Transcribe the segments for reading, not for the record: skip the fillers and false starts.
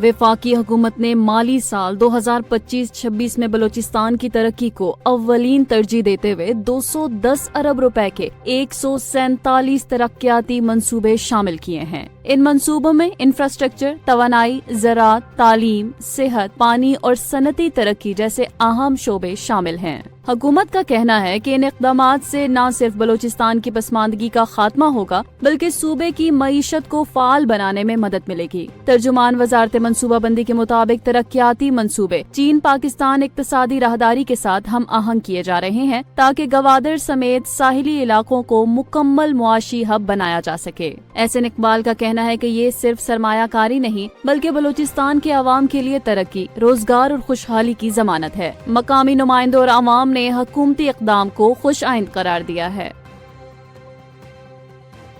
वफाकी हुकूमत ने माली साल 2025-26 में बलूचिस्तान की तरक्की को अव्वलीन तरजीह देते हुए 210 अरब रुपए के 147 तरक्याती मंसूबे शामिल किए हैं। इन मंसूबों में इंफ्रास्ट्रक्चर, तवानाई, ज़राअत, तालीम, सेहत, पानी और सनती तरक्की जैसे अहम शोबे शामिल हैं। हुकूमत का कहना है कि इन इक़दामात से न सिर्फ बलूचिस्तान की पसमानदगी का खात्मा होगा बल्कि सूबे की मईशत को फाल बनाने में मदद मिलेगी। तर्जुमान वजारत मनसूबाबंदी के मुताबिक तरक्याती मंसूबे चीन पाकिस्तान इक्तिसादी राहदारी के साथ हम आहंग किए जा रहे हैं ताकि गवादर समेत साहिली इलाकों को मुकम्मल मुआशी हब बनाया जा सके। एहसन इकबाल का कहना है कि ये सिर्फ सरमायाकारी नहीं बल्कि बलूचिस्तान के अवाम के लिए तरक्की, रोजगार और खुशहाली की जमानत है। मकामी नुमाइंदों और अवाम ने हुकूमती इक़दाम को खुश आइंद करार दिया है।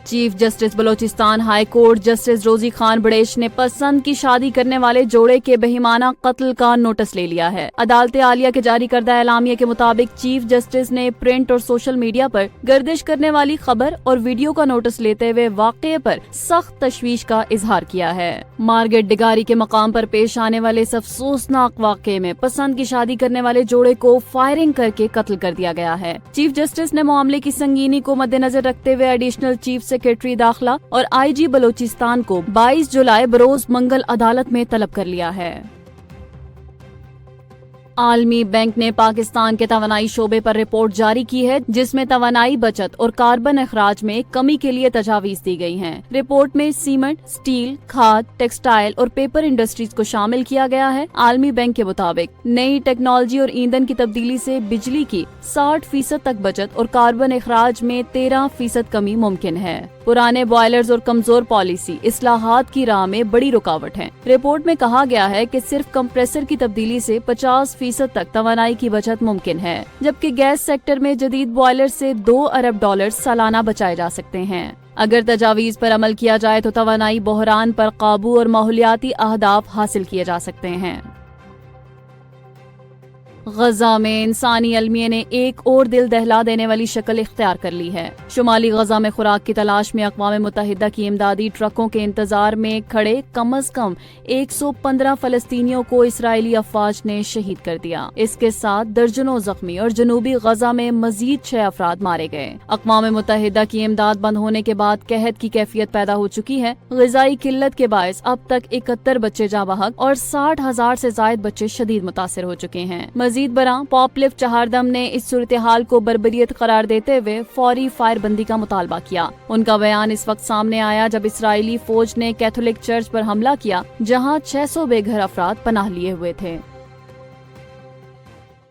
Chief justice Balochistan high court justice रोजी खान बड़ेश ने पसंद की शादी करने वाले जोड़े के बेईमाना कत्ल का नोटिस ले लिया है। अदालत आलिया के जारी करदा एलामिया के मुताबिक चीफ जस्टिस ने प्रिंट और सोशल मीडिया पर गर्दिश करने वाली खबर और वीडियो का नोटिस लेते हुए वाक़ये पर सख्त तशवीश का इजहार किया है। मार्गेट डिगारी के मकाम पर पेश आने वाले इस अफसोसनाक वाक़ये में पसंद की शादी करने वाले जोड़े को फायरिंग करके कत्ल कर दिया गया है। चीफ जस्टिस ने मामले की संगीनी को मद्देनजर रखते हुए एडिशनल चीफ सेक्रेटरी दाखिला और आईजी बलूचिस्तान को 22 जुलाई बरोज मंगल अदालत में तलब कर लिया है। आलमी बैंक ने पाकिस्तान के तवानाई शोबे पर रिपोर्ट जारी की है जिसमें तवानाई बचत और कार्बन अखराज में कमी के लिए तजावीज दी गई हैं। रिपोर्ट में सीमेंट, स्टील, खाद, टेक्सटाइल और पेपर इंडस्ट्रीज को शामिल किया गया है। आलमी बैंक के मुताबिक नई टेक्नोलॉजी और ईंधन की तब्दीली से बिजली की 60% तक बचत और कार्बन अखराज में 13% कमी मुमकिन है। पुराने बॉयलर्स और कमजोर पॉलिसी इस्लाहात की राह में बड़ी रुकावट है। रिपोर्ट में कहा गया है कि सिर्फ कंप्रेसर की तब्दीली से 50% तक तवानाई की बचत मुमकिन है, जबकि गैस सेक्टर में जदीद बॉयलर से $2 अरब सालाना बचाए जा सकते हैं। अगर तजावीज पर अमल किया जाए तो तवानाई बहरान पर काबू और माहौलियाती अहदाफ हासिल किए जा सकते हैं। गजा में इंसानी अलमिया ने एक और दिल दहला देने वाली शक्ल इख्तियार कर ली है। शुमाली गजा में खुराक की तलाश में अक़वाम मुत्तहिदा की इमदादी ट्रकों के इंतजार में खड़े कम अज कम 115 फलस्तीनियों को इसराइली अफवाज ने शहीद कर दिया। इसके साथ दर्जनों जख्मी और जनूबी गजा में मजीद 6 अफराद मारे गए। अक़वाम मुत्तहिदा की इमदाद बंद होने के बाद कहत की कैफियत पैदा हो चुकी है। ग़िज़ाई किल्लत के बायस अब तक 71 बच्चे जाँ बहक और 60,000 से जायद बच्चे शदीद मुतासिर हो चुके हैं। मजीद बरां पॉपलिफ्ट चहारदम ने इस सूरत हाल को बर्बरियत करार देते हुए फौरी फायरबंदी का मुतालबा किया। उनका बयान इस वक्त सामने आया जब इसराइली फौज ने कैथोलिक चर्च पर हमला किया जहां 600 बेघर अफराद पनाह लिए हुए थे।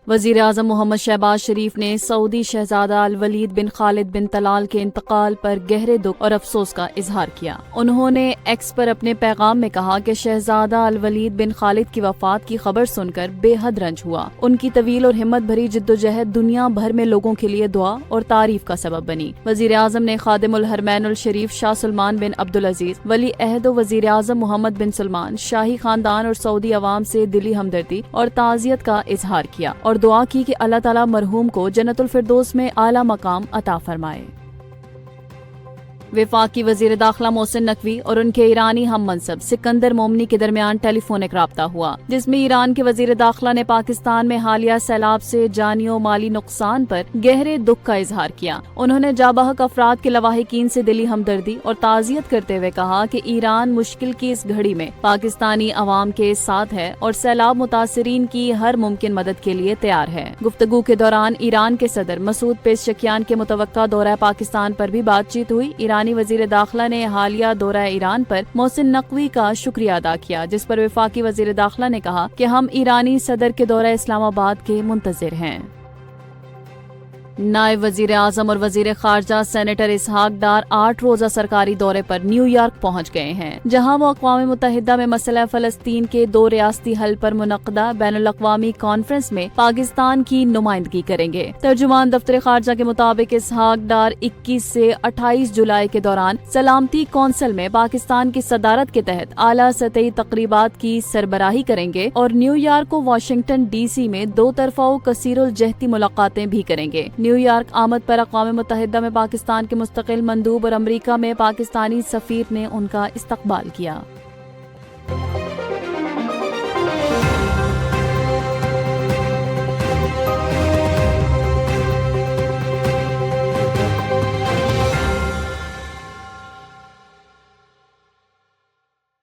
वज़ीर आज़म मोहम्मद शहबाज शरीफ ने सऊदी शहजादा अल वलीद बिन खालिद बिन तलाल के इंतकाल पर गहरे दुख और अफसोस का इजहार किया। उन्होंने एक्स पर अपने पैगाम में कहा कि शहजादा अल वलीद बिन खालिद की वफात की खबर सुनकर बेहद रंज हुआ। उनकी तवील और हिम्मत भरी जिद्दोजहद दुनिया भर में लोगों के लिए दुआ और तारीफ का सबब बनी। वज़ीर आज़म ने खादिमुल हरमैन उल शरीफ शाह सुलमान बिन अब्दुल अजीज, वली अहद वज़ीर आज़म मोहम्मद बिन सलमान, शाही खानदान और सऊदी अवाम से दिली हमदर्दी और ताज़ियत का इजहार किया और दुआ की कि अल्लाह ताला मरहूम को जन्नतुल फिरदौस में आला मकाम अता फरमाए। वफाकी वजीर दाखिला मोहसिन नकवी और उनके ईरानी हम मनसब सिकंदर मोमनी के दरमियान टेलीफोनिक राब्ता हुआ, जिसमें ईरान के वजीर दाखिला ने पाकिस्तान में हालिया सैलाब से जानी और माली नुकसान पर गहरे दुख का इजहार किया। उन्होंने जाबहक अफराद के लवाहिकीन से दिली हमदर्दी और ताज़ियत करते हुए कहा कि ईरान मुश्किल की इस घड़ी में पाकिस्तानी अवाम के साथ है और सैलाब मुतासिरीन की हर मुमकिन मदद के लिए तैयार है। गुफ्तगू के दौरान ईरान के सदर मसूद पेज़शकियान के मुतवक्का दौरा पाकिस्तान पर भी बातचीत हुई। ईरानी वजीर दाखिला ने हालिया दौरा ईरान पर मोहसिन नकवी का शुक्रिया अदा किया, जिस पर वफाकी वजीर दाखिला ने कहा कि हम ईरानी सदर के दौरा इस्लामाबाद के मुंतजिर हैं। नायब वजीर आजम और वजीर खारजा सेनेटर इसहाक डार 8 रोजा सरकारी दौरे पर न्यूयॉर्क पहुँच गए हैं, जहाँ वो अक़वाम मुत्तहिदा में मसला फ़लस्तीन के 2 रियासती हल पर मुनक़दा बैनुल-अक़वामी कॉन्फ्रेंस में पाकिस्तान की नुमाइंदगी करेंगे। तर्जुमान दफ्तर खारजा के मुताबिक इसहाक डार 21 से 28 जुलाई के दौरान सलामती कौंसिल में पाकिस्तान की सदारत के तहत आला सतही तकरीबात की सरबराही करेंगे और न्यूयॉर्क को वाशिंगटन DC में 2 तरफ़ा कसीरुल जहती मुलाकातें भी करेंगे। न्यूयॉर्क आमद पर अक़वाम मुत्तहिदा में पाकिस्तान के मुस्तकिल मंदूब और अमरीका में पाकिस्तानी सफीर ने उनका इस्तकबाल किया।